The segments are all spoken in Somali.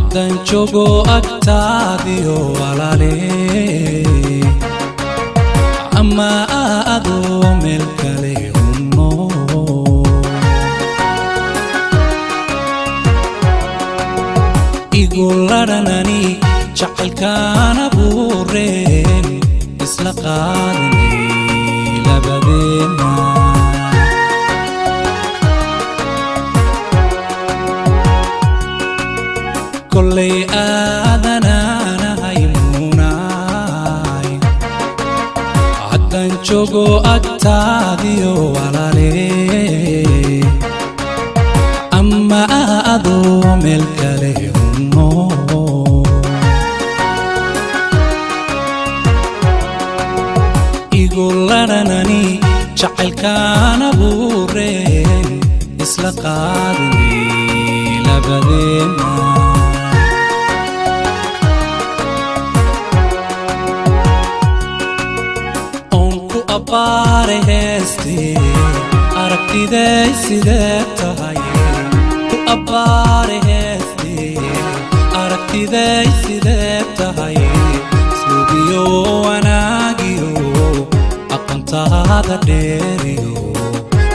haddaan joogo agtaadiyo walaale ama adoo meel kale hunno igu ladhanani jacaylkaan abuureen isla qaadanay labadeena kollay aadanaanahay muunaay haddaan joogo agtaadiyo walaale ama adoo meel kale hunno igu ladhanani jacaylkaan abuureen isla qaadanay labadeena abbaare heestee aragtiday sidee tahay ku abbaare heestee aragtiday sidee tahay suubiyo wanaagiyo aqoontaada dheeriyo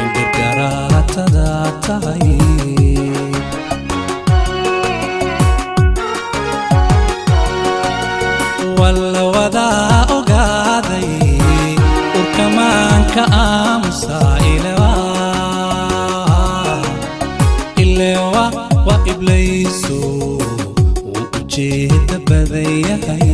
indirgaraatada tahay walla wadaa ogaaday urkamaanka aamusa ilewa wa iblayso wuu ujeeda badan yahay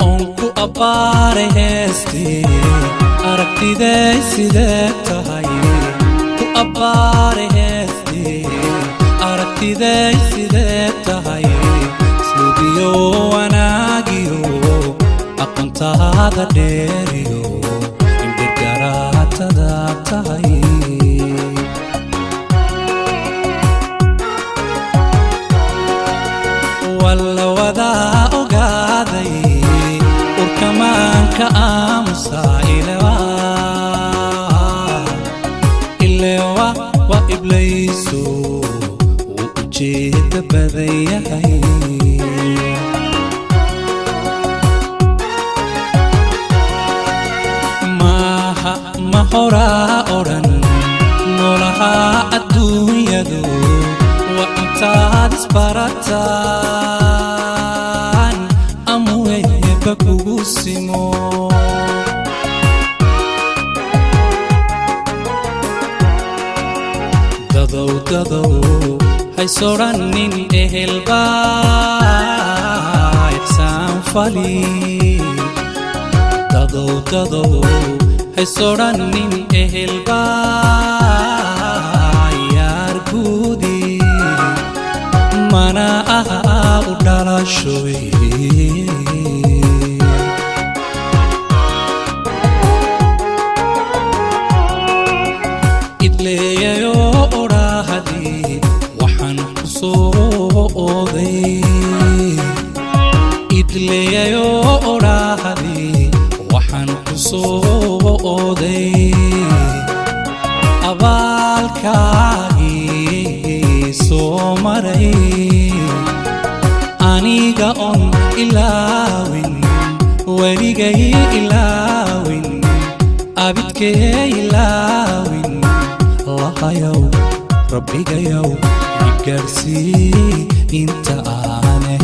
oonku abbaare heestee aragtiday sidee tahay ku abbaare heestee aragtiday sidee tahay suubiyo wanaagiyo aqoontaada dheeriyo indirgaraatada tahay walla wadaa ogaaday urkamaanka aamusa ilewa wa iblayso wuu ujeeda badan yahay ma horaa odhan noolaha adduunyadu waa intaad isbarataan ama weyba kugu simo dadow haysodhannin ehelbaa ixsaan fali dadow haysodhannin ehelbaa yaar guudi mana aha u dhalashoy idleeyayo odhaahadii waxaan ku soo ooday idleeyayo odhaahadii waxaan ku soo ooday abaalkaagii soo maray aniga on ilaawin weligay ilaawin abidkee ilaawin lahayow rabbigayow igaarsii inta aanay